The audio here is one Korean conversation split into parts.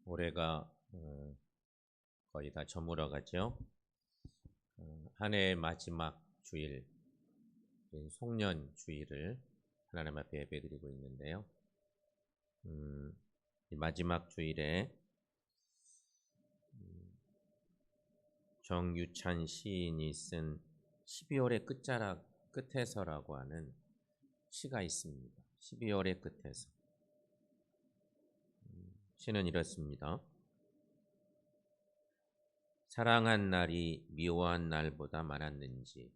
올해가 거의 다 저물어 가죠. 한 해의 마지막 주일, 송년 주일을 하나님 앞에 예배드리고 있는데요. 이 마지막 주일에 정유찬 시인이 쓴 12월의 끝에서라고 하는 시가 있습니다. 12월의 끝에서. 시는 이렇습니다. 사랑한 날이 미워한 날보다 많았는지,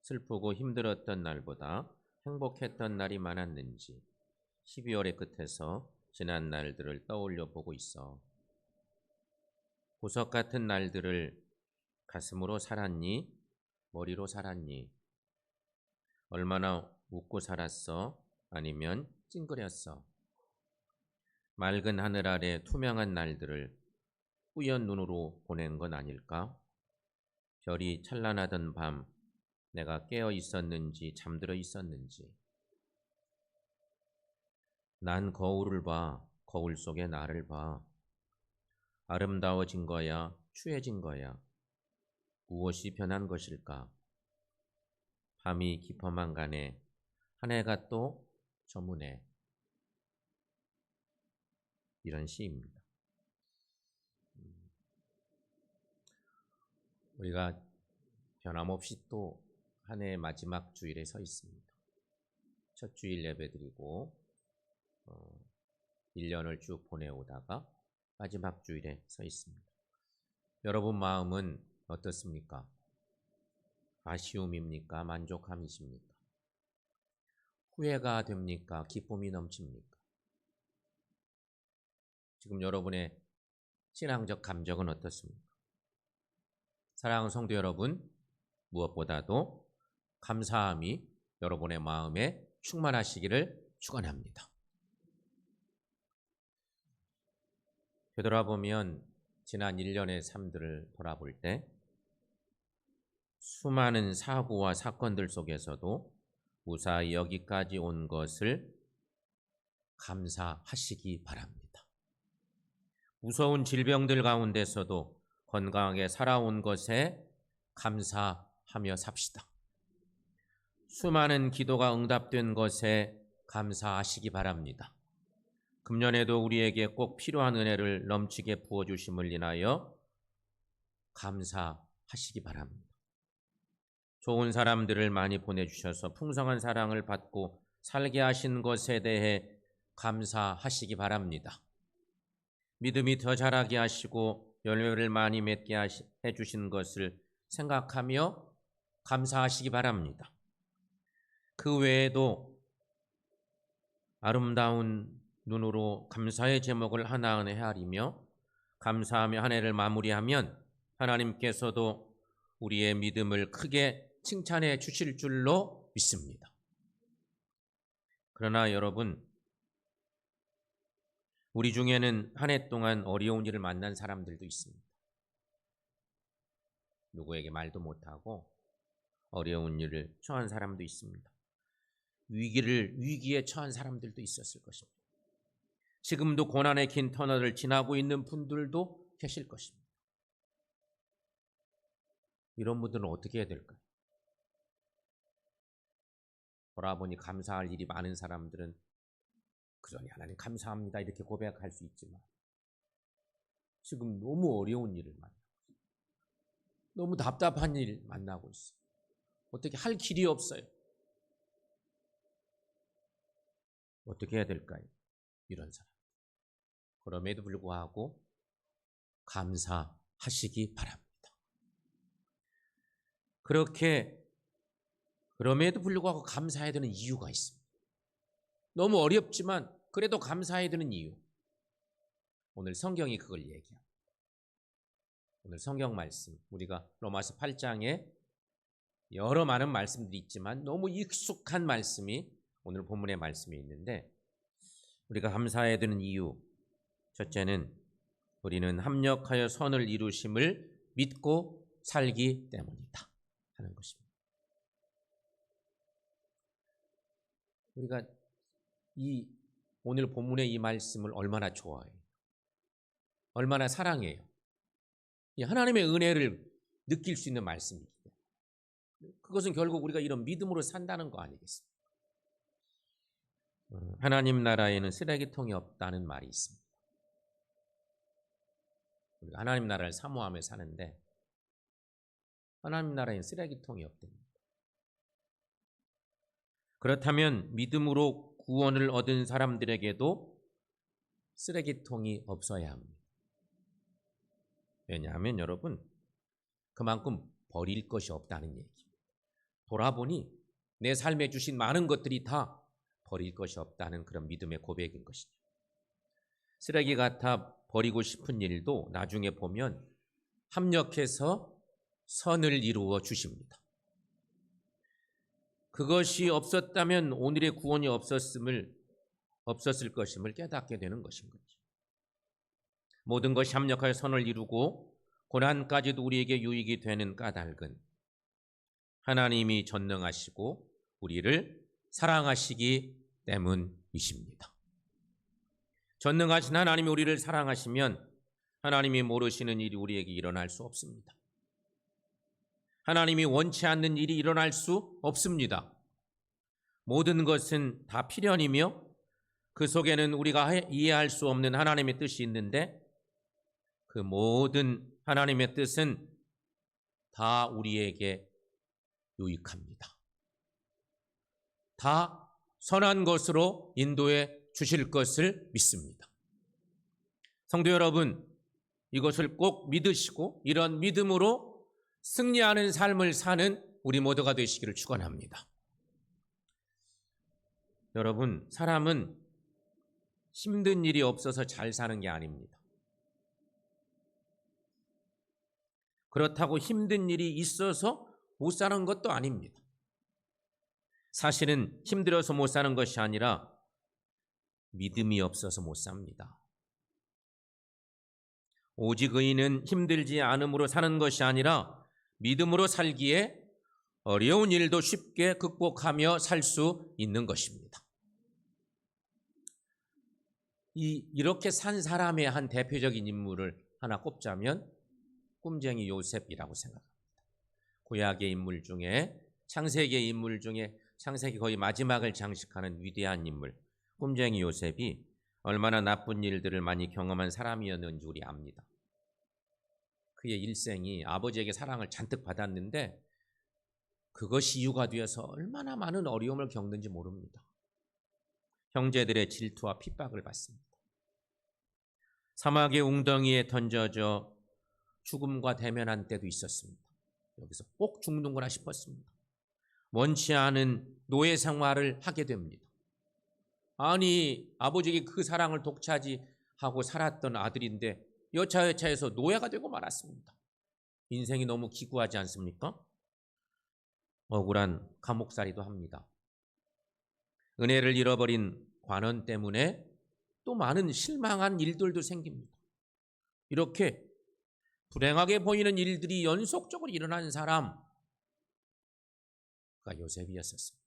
슬프고 힘들었던 날보다 행복했던 날이 많았는지 12월의 끝에서 지난 날들을 떠올려 보고 있어. 보석 같은 날들을 가슴으로 살았니? 머리로 살았니? 얼마나 웃고 살았어? 아니면 찡그렸어? 맑은 하늘 아래 투명한 날들을 뿌연 눈으로 보낸 건 아닐까? 별이 찬란하던 밤 내가 깨어 있었는지 잠들어 있었는지. 난 거울을 봐. 거울 속에 나를 봐. 아름다워진 거야? 추해진 거야? 무엇이 변한 것일까? 밤이 깊어만 가네. 한 해가 또 저무네. 이런 시입니다. 우리가 변함없이 또 한 해의 마지막 주일에 서 있습니다. 첫 주일 예배드리고 1년을 쭉 보내오다가 마지막 주일에 서 있습니다. 여러분 마음은 어떻습니까? 아쉬움입니까? 만족함이십니까? 후회가 됩니까? 기쁨이 넘칩니까? 지금 여러분의 신앙적 감정은 어떻습니까? 사랑하는 성도 여러분, 무엇보다도 감사함이 여러분의 마음에 충만하시기를 축원합니다. 되돌아보면 지난 1년의 삶들을 돌아볼 때 수많은 사고와 사건들 속에서도 무사히 여기까지 온 것을 감사하시기 바랍니다. 무서운 질병들 가운데서도 건강하게 살아온 것에 감사하며 삽시다. 수많은 기도가 응답된 것에 감사하시기 바랍니다. 금년에도 우리에게 꼭 필요한 은혜를 넘치게 부어주심을 인하여 감사하시기 바랍니다. 좋은 사람들을 많이 보내주셔서 풍성한 사랑을 받고 살게 하신 것에 대해 감사하시기 바랍니다. 믿음이 더 자라게 하시고 열매를 많이 맺게 해주신 것을 생각하며 감사하시기 바랍니다. 그 외에도 아름다운 눈으로 감사의 제목을 하나하나 헤아리며 감사하며 한 해를 마무리하면 하나님께서도 우리의 믿음을 크게 칭찬해 주실 줄로 믿습니다. 그러나 여러분, 우리 중에는 한 해 동안 어려운 일을 만난 사람들도 있습니다. 누구에게 말도 못하고 어려운 일을 처한 사람도 있습니다. 위기에 처한 사람들도 있었을 것입니다. 지금도 고난의 긴 터널을 지나고 있는 분들도 계실 것입니다. 이런 분들은 어떻게 해야 될까요? 돌아보니 감사할 일이 많은 사람들은 그러니 하나님 감사합니다 이렇게 고백할 수 있지만 지금 너무 어려운 일을 만나고 있어요. 너무 답답한 일 만나고 있어요. 어떻게 할 길이 없어요. 어떻게 해야 될까요? 이런 사람. 그럼에도 불구하고 감사하시기 바랍니다. 그럼에도 불구하고 감사해야 되는 이유가 있습니다. 너무 어렵지만 그래도 감사해야 되는 이유. 오늘 성경이 그걸 얘기합니다. 오늘 성경 말씀, 우리가 로마서 8장에 여러 많은 말씀들이 있지만 너무 익숙한 말씀이 오늘 본문의 말씀이 있는데 우리가 감사해야 되는 이유, 첫째는 우리는 합력하여 선을 이루심을 믿고 살기 때문이다 하는 것입니다. 우리가 이 오늘 본문의 이 말씀을 얼마나 좋아해요. 얼마나 사랑해요. 이 하나님의 은혜를 느낄 수 있는 말씀이기 때문에 그것은 결국 우리가 이런 믿음으로 산다는 거 아니겠습니까? 하나님 나라에는 쓰레기통이 없다는 말이 있습니다. 우리가 하나님 나라를 사모하며 사는데 하나님 나라에는 쓰레기통이 없답니다. 그렇다면 믿음으로 구원을 얻은 사람들에게도 쓰레기통이 없어야 합니다. 왜냐하면 여러분, 그만큼 버릴 것이 없다는 얘기입니다. 돌아보니 내 삶에 주신 많은 것들이 다 버릴 것이 없다는 그런 믿음의 고백인 것이죠. 쓰레기 같아 버리고 싶은 일도 나중에 보면 합력해서 선을 이루어 주십니다. 그것이 없었다면 오늘의 구원이 없었을 것임을 깨닫게 되는 것인 거죠. 모든 것이 합력하여 선을 이루고 고난까지도 우리에게 유익이 되는 까닭은 하나님이 전능하시고 우리를 사랑하시기 때문이십니다. 전능하신 하나님이 우리를 사랑하시면 하나님이 모르시는 일이 우리에게 일어날 수 없습니다. 하나님이 원치 않는 일이 일어날 수 없습니다. 모든 것은 다 필연이며 그 속에는 우리가 이해할 수 없는 하나님의 뜻이 있는데 그 모든 하나님의 뜻은 다 우리에게 유익합니다. 다 선한 것으로 인도해 주실 것을 믿습니다. 성도 여러분, 이것을 꼭 믿으시고 이런 믿음으로 승리하는 삶을 사는 우리 모두가 되시기를 축원합니다. 여러분, 사람은 힘든 일이 없어서 잘 사는 게 아닙니다. 그렇다고 힘든 일이 있어서 못 사는 것도 아닙니다. 사실은 힘들어서 못 사는 것이 아니라 믿음이 없어서 못 삽니다. 오직 의인은 힘들지 않음으로 사는 것이 아니라 믿음으로 살기에 어려운 일도 쉽게 극복하며 살 수 있는 것입니다. 이렇게 산 사람의 한 대표적인 인물을 하나 꼽자면 꿈쟁이 요셉이라고 생각합니다. 구약의 인물 중에 창세기의 인물 중에 창세기 거의 마지막을 장식하는 위대한 인물 꿈쟁이 요셉이 얼마나 나쁜 일들을 많이 경험한 사람이었는지 우리 압니다. 그의 일생이 아버지에게 사랑을 잔뜩 받았는데 그것이 이유가 되어서 얼마나 많은 어려움을 겪는지 모릅니다. 형제들의 질투와 핍박을 받습니다. 사막의 웅덩이에 던져져 죽음과 대면한 때도 있었습니다. 여기서 꼭 죽는구나 싶었습니다. 원치 않은 노예 생활을 하게 됩니다. 아니, 아버지에게 그 사랑을 독차지하고 살았던 아들인데 여차여차해서 노예가 되고 말았습니다. 인생이 너무 기구하지 않습니까? 억울한 감옥살이도 합니다. 은혜를 잃어버린 관원 때문에 또 많은 실망한 일들도 생깁니다. 이렇게 불행하게 보이는 일들이 연속적으로 일어난 사람가 요셉이었습니다.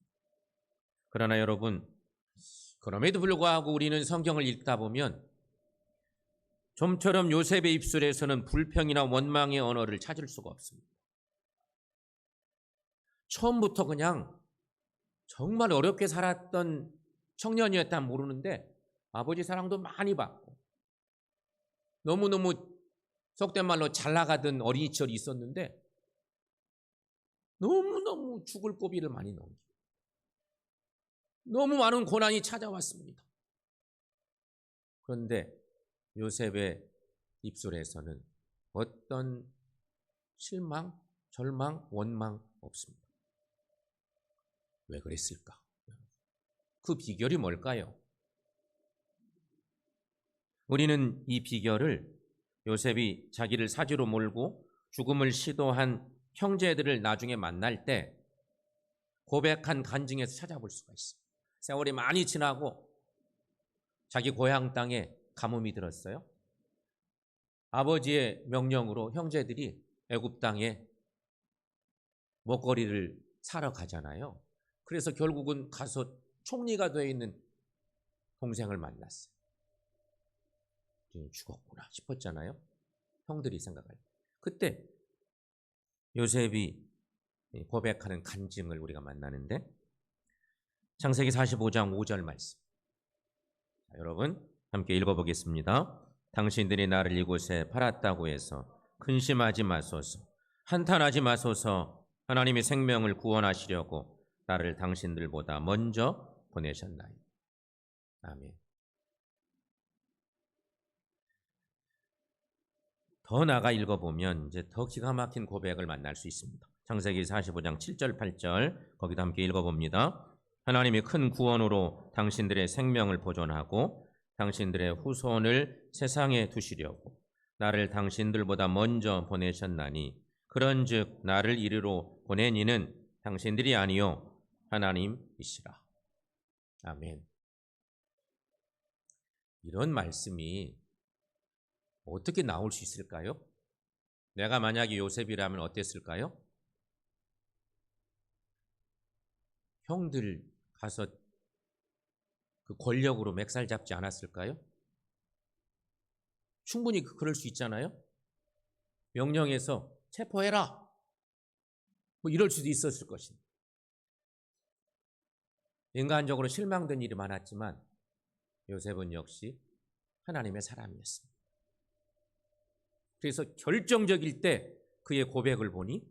그러나 여러분, 그럼에도 불구하고 우리는 성경을 읽다 보면 좀처럼 요셉의 입술에서는 불평이나 원망의 언어를 찾을 수가 없습니다. 처음부터 그냥 정말 어렵게 살았던 청년이었다면 모르는데 아버지 사랑도 많이 받고 너무너무 속된 말로 잘 나가던 어린이 시절이 있었는데 너무너무 죽을 고비를 많이 넘기고 너무 많은 고난이 찾아왔습니다. 그런데 요셉의 입술에서는 어떤 실망, 절망, 원망 없습니다. 왜 그랬을까? 그 비결이 뭘까요? 우리는 이 비결을 요셉이 자기를 사지로 몰고 죽음을 시도한 형제들을 나중에 만날 때 고백한 간증에서 찾아볼 수가 있습니다. 세월이 많이 지나고 자기 고향 땅에 가뭄이 들었어요. 아버지의 명령으로 형제들이 애굽 땅에 먹거리를 사러 가잖아요. 그래서 결국은 가서 총리가 되어 있는 동생을 만났어요. 죽었구나 싶었잖아요. 형들이 생각할 때. 그때 요셉이 고백하는 간증을 우리가 만나는데 창세기 45장 5절 말씀. 자, 여러분 함께 읽어보겠습니다. 당신들이 나를 이곳에 팔았다고 해서 근심하지 마소서. 한탄하지 마소서. 하나님이 생명을 구원하시려고 나를 당신들보다 먼저 보내셨나이다. 아멘. 더 나아가 읽어보면 이제 더 기가 막힌 고백을 만날 수 있습니다. 창세기 45장 7절 8절 거기도 함께 읽어봅니다. 하나님이 큰 구원으로 당신들의 생명을 보존하고 당신들의 후손을 세상에 두시려고 나를 당신들보다 먼저 보내셨나니 그런즉 나를 이리로 보낸 이는 당신들이 아니요 하나님이시라. 아멘. 이런 말씀이 어떻게 나올 수 있을까요? 내가 만약에 요셉이라면 어땠을까요? 형들 가서 그 권력으로 맥살 잡지 않았을까요? 충분히 그럴 수 있잖아요. 명령해서 체포해라. 뭐 이럴 수도 있었을 것입니다. 인간적으로 실망된 일이 많았지만 요셉은 역시 하나님의 사람이었습니다. 그래서 결정적일 때 그의 고백을 보니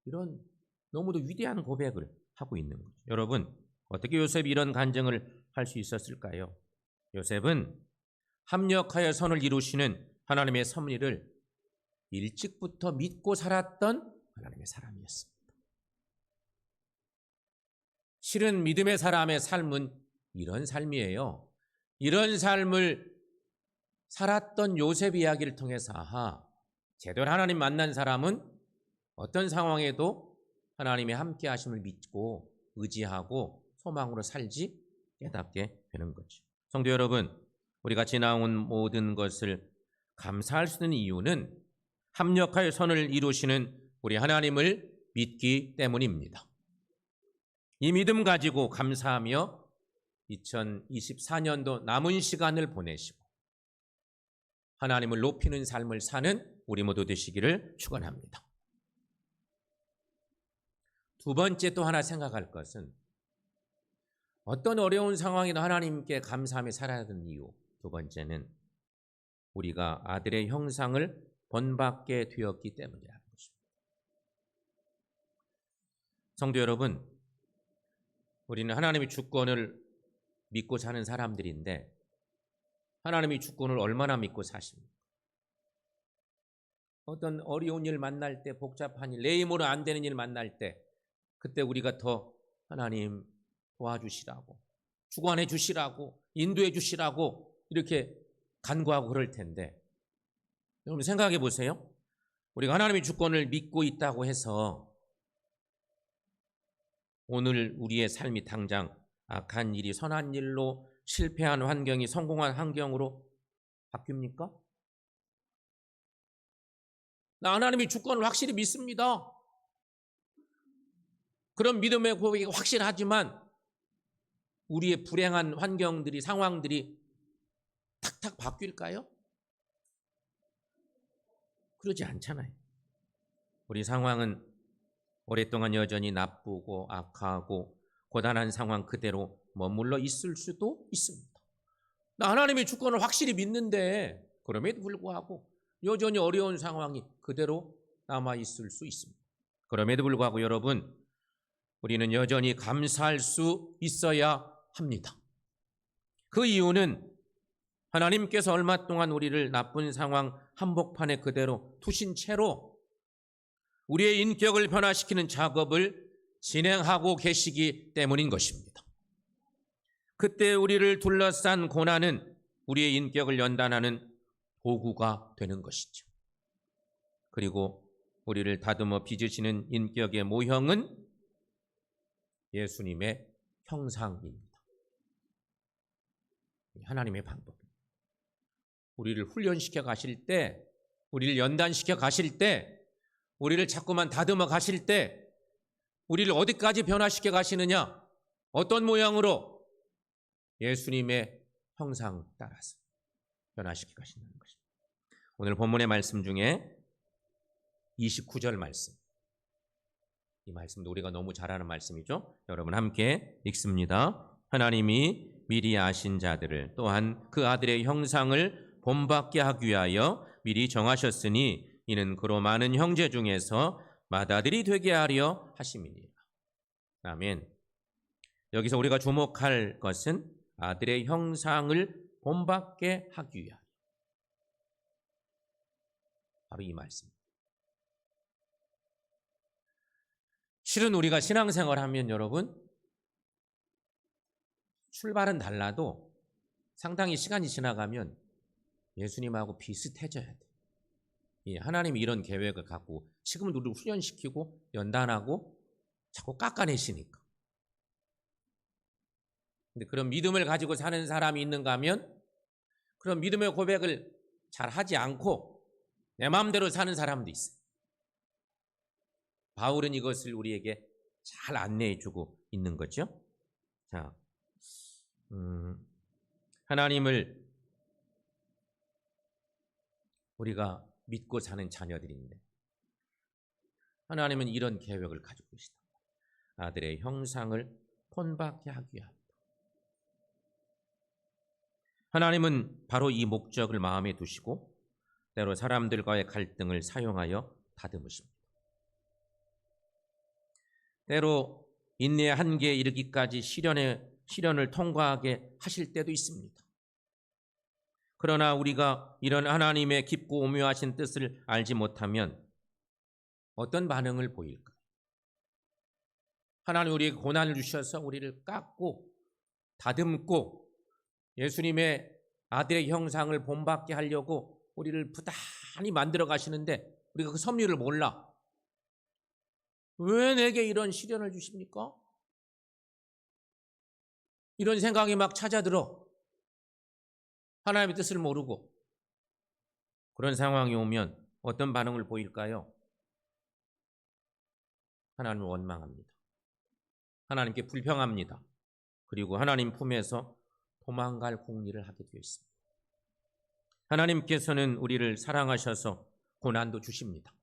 이런 너무도 위대한 고백을 하고 있는 거죠. 여러분, 어떻게 요셉이 이런 간증을 할 수 있었을까요? 요셉은 합력하여 선을 이루시는 하나님의 섭리를 일찍부터 믿고 살았던 하나님의 사람이었습니다. 실은 믿음의 사람의 삶은 이런 삶이에요. 이런 삶을 살았던 요셉 이야기를 통해서 제대로 하나님 만난 사람은 어떤 상황에도 하나님의 함께 하심을 믿고 의지하고 소망으로 살지 깨닫게 되는 거죠. 성도 여러분, 우리가 지나온 모든 것을 감사할 수 있는 이유는 합력하여 선을 이루시는 우리 하나님을 믿기 때문입니다. 이 믿음 가지고 감사하며 2024년도 남은 시간을 보내시고 하나님을 높이는 삶을 사는 우리 모두 되시기를 축원합니다. 두 번째 또 하나 생각할 것은 어떤 어려운 상황에도 하나님께 감사하며 살아야 하는 이유. 두 번째는 우리가 아들의 형상을 본받게 되었기 때문이라는 것입니다. 성도 여러분, 우리는 하나님의 주권을 믿고 사는 사람들인데 하나님의 주권을 얼마나 믿고 사십니까? 어떤 어려운 일 만날 때, 복잡한 일, 내 힘으로 안 되는 일 만날 때 그때 우리가 더 하나님 도와주시라고, 주관해 주시라고, 인도해 주시라고 이렇게 간구하고 그럴 텐데 여러분 생각해 보세요. 우리가 하나님의 주권을 믿고 있다고 해서 오늘 우리의 삶이 당장 악한 일이 선한 일로, 실패한 환경이 성공한 환경으로 바뀝니까? 나 하나님의 주권을 확실히 믿습니다. 그런 믿음의 고백이 확실하지만 우리의 불행한 환경들이, 상황들이 탁탁 바뀔까요? 그러지 않잖아요. 우리 상황은 오랫동안 여전히 나쁘고 악하고 고단한 상황 그대로 머물러 있을 수도 있습니다. 나 하나님의 주권을 확실히 믿는데 그럼에도 불구하고 여전히 어려운 상황이 그대로 남아있을 수 있습니다. 그럼에도 불구하고 여러분, 우리는 여전히 감사할 수 있어야 합니다. 그 이유는 하나님께서 얼마 동안 우리를 나쁜 상황 한복판에 그대로 두신 채로 우리의 인격을 변화시키는 작업을 진행하고 계시기 때문인 것입니다. 그때 우리를 둘러싼 고난은 우리의 인격을 연단하는 도구가 되는 것이죠. 그리고 우리를 다듬어 빚으시는 인격의 모형은 예수님의 형상입니다. 하나님의 방법. 우리를 훈련시켜 가실 때, 우리를 연단시켜 가실 때, 우리를 자꾸만 다듬어 가실 때 우리를 어디까지 변화시켜 가시느냐? 어떤 모양으로? 예수님의 형상 따라서. 변화시켜 가신다는 것입니다. 오늘 본문의 말씀 중에 29절 말씀, 이 말씀도 우리가 너무 잘 아는 말씀이죠. 여러분 함께 읽습니다. 하나님이 미리 아신 자들을 또한 그 아들의 형상을 본받게 하기 위하여 미리 정하셨으니 이는 그로 많은 형제 중에서 맏아들이 되게 하려 하심이니라. 아멘. 여기서 우리가 주목할 것은 아들의 형상을 본받게 하기 위하여, 바로 이 말씀입니다. 실은 우리가 신앙생활하면 여러분, 출발은 달라도 상당히 시간이 지나가면 예수님하고 비슷해져야 돼. 하나님이 이런 계획을 갖고 지금은 우리를 훈련시키고 연단하고 자꾸 깎아내시니까. 근데 그런 믿음을 가지고 사는 사람이 있는가 하면 그런 믿음의 고백을 잘 하지 않고 내 마음대로 사는 사람도 있어요. 바울은 이것을 우리에게 잘 안내해주고 있는 거죠. 자, 하나님을 우리가 믿고 사는 자녀들인데 하나님은 이런 계획을 가지고 계시다. 아들의 형상을 본받게 하기 위함이다. 하나님은 바로 이 목적을 마음에 두시고 때로 사람들과의 갈등을 사용하여 다듬으십니다. 때로 인내의 한계에 이르기까지 시련을 통과하게 하실 때도 있습니다. 그러나 우리가 이런 하나님의 깊고 오묘하신 뜻을 알지 못하면 어떤 반응을 보일까? 하나님 우리에게 고난을 주셔서 우리를 깎고 다듬고 예수님의 아들의 형상을 본받게 하려고 우리를 부단히 만들어 가시는데 우리가 그 섭리를 몰라. 왜 내게 이런 시련을 주십니까? 이런 생각이 막 찾아들어. 하나님의 뜻을 모르고 그런 상황이 오면 어떤 반응을 보일까요? 하나님을 원망합니다. 하나님께 불평합니다. 그리고 하나님 품에서 도망갈 공리를 하게 되어 있습니다. 하나님께서는 우리를 사랑하셔서 고난도 주십니다.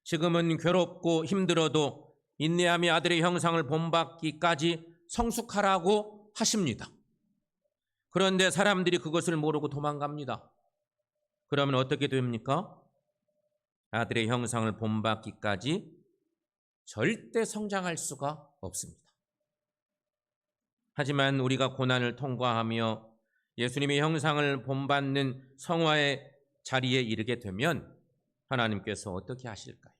지금은 괴롭고 힘들어도 인내하며 아들의 형상을 본받기까지 성숙하라고 하십니다. 그런데 사람들이 그것을 모르고 도망갑니다. 그러면 어떻게 됩니까? 아들의 형상을 본받기까지 절대 성장할 수가 없습니다. 하지만 우리가 고난을 통과하며 예수님의 형상을 본받는 성화의 자리에 이르게 되면 하나님께서 어떻게 하실까요?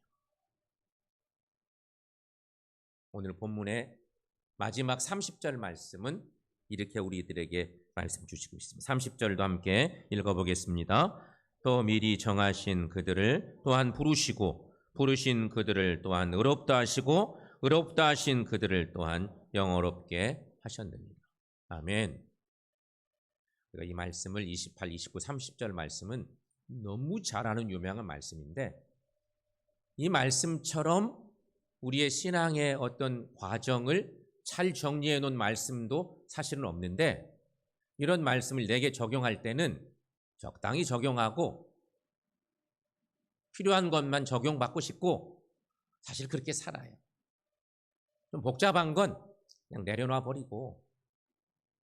오늘 본문의 마지막 30절 말씀은 이렇게 우리들에게 말씀 주시고 있습니다. 30절도 함께 읽어보겠습니다. 또 미리 정하신 그들을 또한 부르시고 부르신 그들을 또한 의롭다 하시고 의롭다 하신 그들을 또한 영어롭게 하셨느니라. 아멘. 우리가 이 말씀을 28, 29, 30절 말씀은 너무 잘 아는 유명한 말씀인데 이 말씀처럼 우리의 신앙의 어떤 과정을 잘 정리해 놓은 말씀도 사실은 없는데 이런 말씀을 내게 적용할 때는 적당히 적용하고 필요한 것만 적용받고 싶고 사실 그렇게 살아요. 좀 복잡한 건 그냥 내려놔 버리고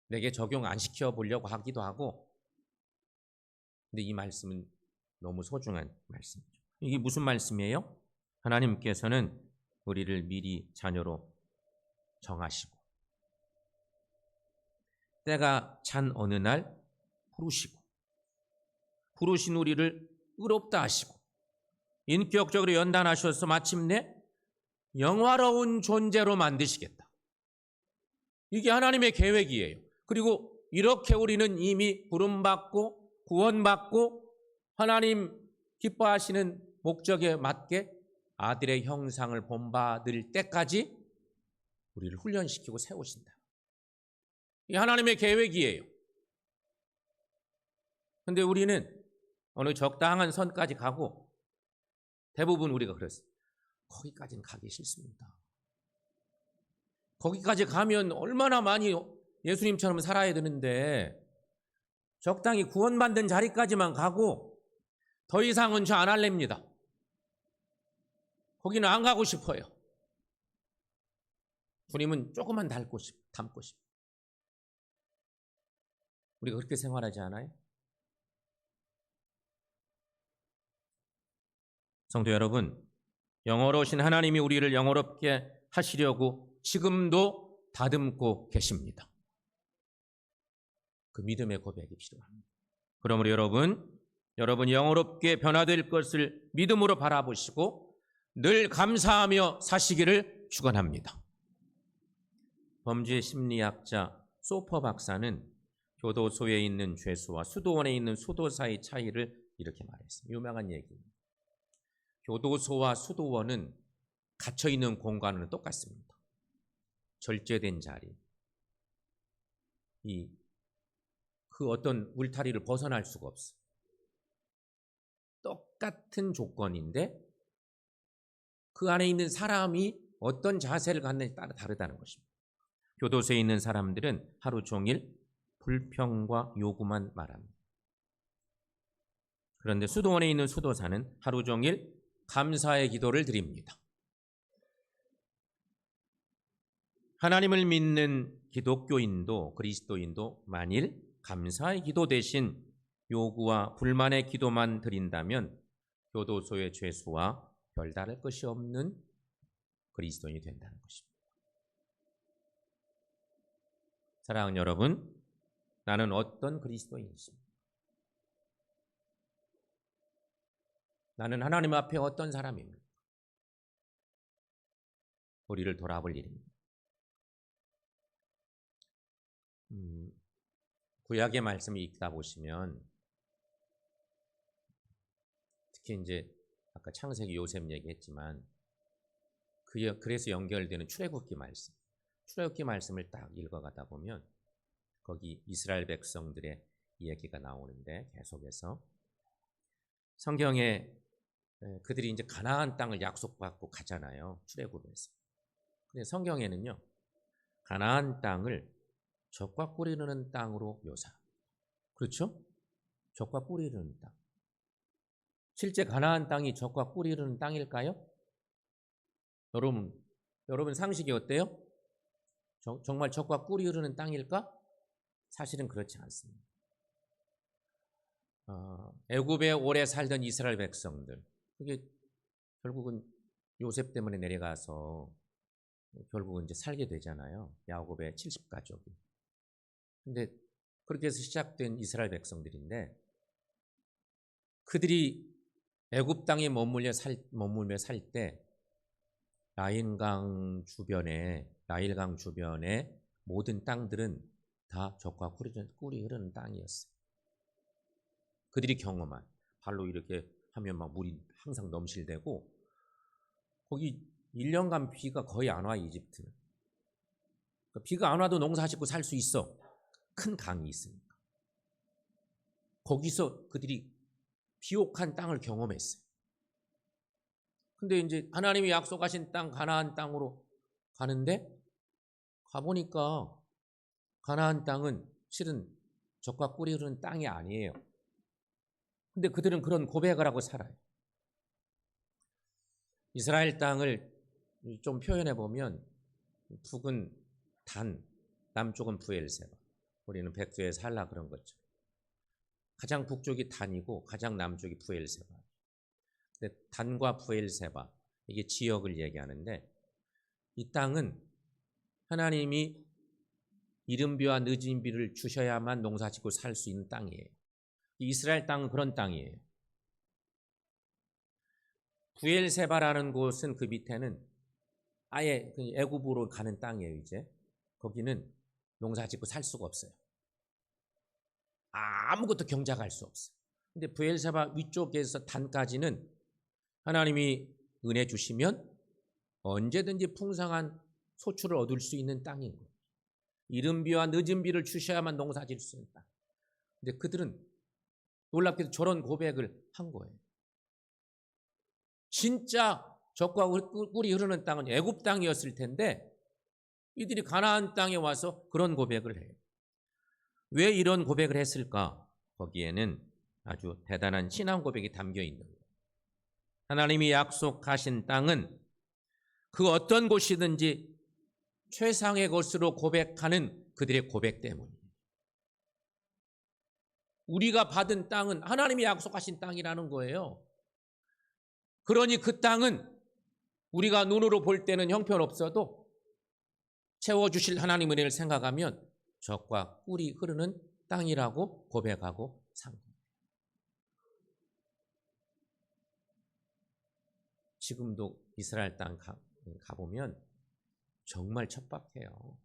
내게 적용 안 시켜 보려고 하기도 하고. 근데 이 말씀은 너무 소중한 말씀이죠. 이게 무슨 말씀이에요? 하나님께서는 우리를 미리 자녀로 정하시고 때가 찬 어느 날 부르신 우리를 의롭다 하시고 인격적으로 연단하셔서 마침내 영화로운 존재로 만드시겠다. 이게 하나님의 계획이에요. 그리고 이렇게 우리는 이미 부름받고 구원받고 하나님 기뻐하시는 목적에 맞게 아들의 형상을 본받을 때까지 우리를 훈련시키고 세우신다. 이 하나님의 계획이에요. 그런데 우리는 어느 적당한 선까지 가고 대부분 우리가 그랬어요. 거기까지는 가기 싫습니다. 거기까지 가면 얼마나 많이 예수님처럼 살아야 되는데 적당히 구원받는 자리까지만 가고 더 이상은 저 안 할랍니다. 거기는 안 가고 싶어요. 주님은 조금만 담고 싶어. 우리가 그렇게 생활하지 않아요? 성도 여러분, 영어로우신 하나님이 우리를 영어롭게 하시려고 지금도 다듬고 계십니다. 그 믿음의 고백이 필요합니다. 그러므로 여러분 영어롭게 변화될 것을 믿음으로 바라보시고 늘 감사하며 사시기를 축원합니다. 범죄 심리학자 소퍼 박사는 교도소에 있는 죄수와 수도원에 있는 수도사의 차이를 이렇게 말했습니다. 유명한 얘기입니다. 교도소와 수도원은 갇혀있는 공간은 똑같습니다. 절제된 자리. 그 어떤 울타리를 벗어날 수가 없어요. 똑같은 조건인데 그 안에 있는 사람이 어떤 자세를 갖느냐에 따라 다르다는 것입니다. 교도소에 있는 사람들은 하루 종일 불평과 요구만 말합니다. 그런데 수도원에 있는 수도사는 하루 종일 감사의 기도를 드립니다. 하나님을 믿는 기독교인도 그리스도인도 만일 감사의 기도 대신 요구와 불만의 기도만 드린다면 교도소의 죄수와 별다를 것이 없는 그리스도인이 된다는 것입니다. 사랑하는 여러분, 나는 어떤 그리스도인이십니까? 나는 하나님 앞에 어떤 사람입니까? 우리를 돌아볼 일입니다. 구약의 말씀을 읽다 보시면 특히 이제 아까 창세기 요셉 얘기했지만 그래서 연결되는 출애굽기 말씀을 딱 읽어가다 보면 거기 이스라엘 백성들의 이야기가 나오는데 계속해서 성경에 그들이 이제 가나안 땅을 약속받고 가잖아요. 출애굽에서. 근데 성경에는요, 가나안 땅을 젖과 꿀이 흐르는 땅으로 묘사합니다. 그렇죠? 젖과 꿀이 흐르는 땅. 실제 가나안 땅이 젖과 꿀이 흐르는 땅일까요? 여러분 상식이 어때요? 정말 젖과 꿀이 흐르는 땅일까? 사실은 그렇지 않습니다. 애굽에 오래 살던 이스라엘 백성들, 그게 결국은 요셉 때문에 내려가서 결국은 이제 살게 되잖아요. 야곱의 70가족이. 근데 그렇게 해서 시작된 이스라엘 백성들인데 그들이 애굽 땅에 머물며 살 때 나일강 주변에 모든 땅들은 다 젖과 꿀이 흐르는 땅이었어요. 그들이 경험한 발로 이렇게 하면 막 물이 항상 넘실대고 거기 1년간 비가 거의 안 와. 이집트는 비가 안 와도 농사짓고 살 수 있어. 큰 강이 있으니까. 거기서 그들이 비옥한 땅을 경험했어요. 근데 이제 하나님이 약속하신 땅 가나안 땅으로 가는데 가보니까 가나안 땅은 실은 젖과 꿀이 흐르는 땅이 아니에요. 근데 그들은 그런 고백을 하고 살아요. 이스라엘 땅을 좀 표현해 보면 북은 단, 남쪽은 브엘세바. 우리는 백두에 살라 그런 거죠. 가장 북쪽이 단이고 가장 남쪽이 브엘세바. 근데 단과 브엘세바 이게 지역을 얘기하는데 이 땅은 하나님이 이른비와 늦은비를 주셔야만 농사짓고 살 수 있는 땅이에요. 이스라엘 땅은 그런 땅이에요. 브엘세바라는 곳은 그 밑에는 아예 애굽으로 가는 땅이에요. 이제 거기는 농사짓고 살 수가 없어요. 아무것도 경작할 수 없어요. 근데 브엘세바 위쪽에서 단까지는 하나님이 은혜 주시면 언제든지 풍성한 소출을 얻을 수 있는 땅인 거예요. 이른 비와 늦은 비를 주셔야만 농사질 수 있는 땅. 근데 그들은 놀랍게도 저런 고백을 한 거예요. 진짜 젖과 꿀이 흐르는 땅은 애굽 땅이었을 텐데 이들이 가나안 땅에 와서 그런 고백을 해요. 왜 이런 고백을 했을까? 거기에는 아주 대단한 신앙 고백이 담겨 있는 거예요. 하나님이 약속하신 땅은 그 어떤 곳이든지 최상의 것으로 고백하는 그들의 고백 때문이에요. 우리가 받은 땅은 하나님이 약속하신 땅이라는 거예요. 그러니 그 땅은 우리가 눈으로 볼 때는 형편없어도 채워주실 하나님 은혜를 생각하면 젖과 꿀이 흐르는 땅이라고 고백하고 산 거예요. 지금도 이스라엘 땅 가보면 정말 척박해요.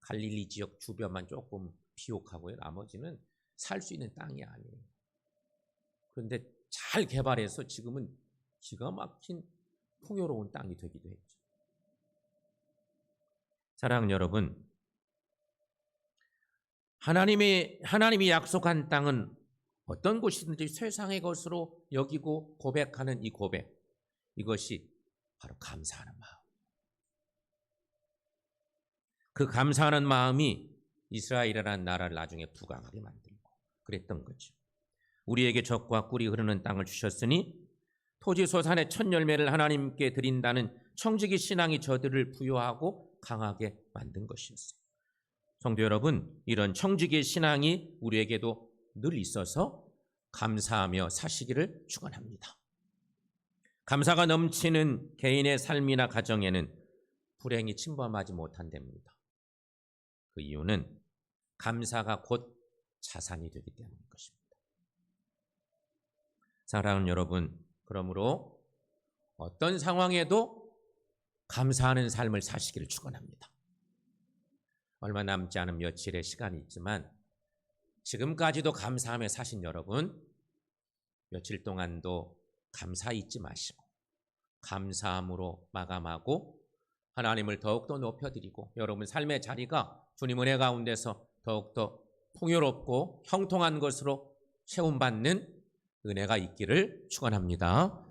갈릴리 지역 주변만 조금 비옥하고요. 나머지는 살 수 있는 땅이 아니에요. 그런데 잘 개발해서 지금은 기가 막힌 풍요로운 땅이 되기도 했죠. 사랑하는 여러분, 하나님이 약속한 땅은 어떤 곳이든지 최상의 것으로 여기고 고백하는 이 고백, 이것이 바로 감사하는 마음. 그 감사하는 마음이 이스라엘이라는 나라를 나중에 부강하게 만들고 그랬던 거죠. 우리에게 젖과 꿀이 흐르는 땅을 주셨으니 토지 소산의 첫 열매를 하나님께 드린다는 청지기 신앙이 저들을 부유하고 강하게 만든 것이었어요. 성도 여러분, 이런 청지기 신앙이 우리에게도 늘 있어서 감사하며 사시기를 축원합니다. 감사가 넘치는 개인의 삶이나 가정에는 불행이 침범하지 못한답니다. 그 이유는 감사가 곧 자산이 되기 때문인 것입니다. 사랑하는 여러분, 그러므로 어떤 상황에도 감사하는 삶을 사시기를 축원합니다. 얼마 남지 않은 며칠의 시간이 있지만 지금까지도 감사하며 사신 여러분, 며칠 동안도 감사 잊지 마시고 감사함으로 마감하고 하나님을 더욱더 높여드리고 여러분 삶의 자리가 주님 은혜 가운데서 더욱더 풍요롭고 형통한 것으로 채움받는 은혜가 있기를 축원합니다.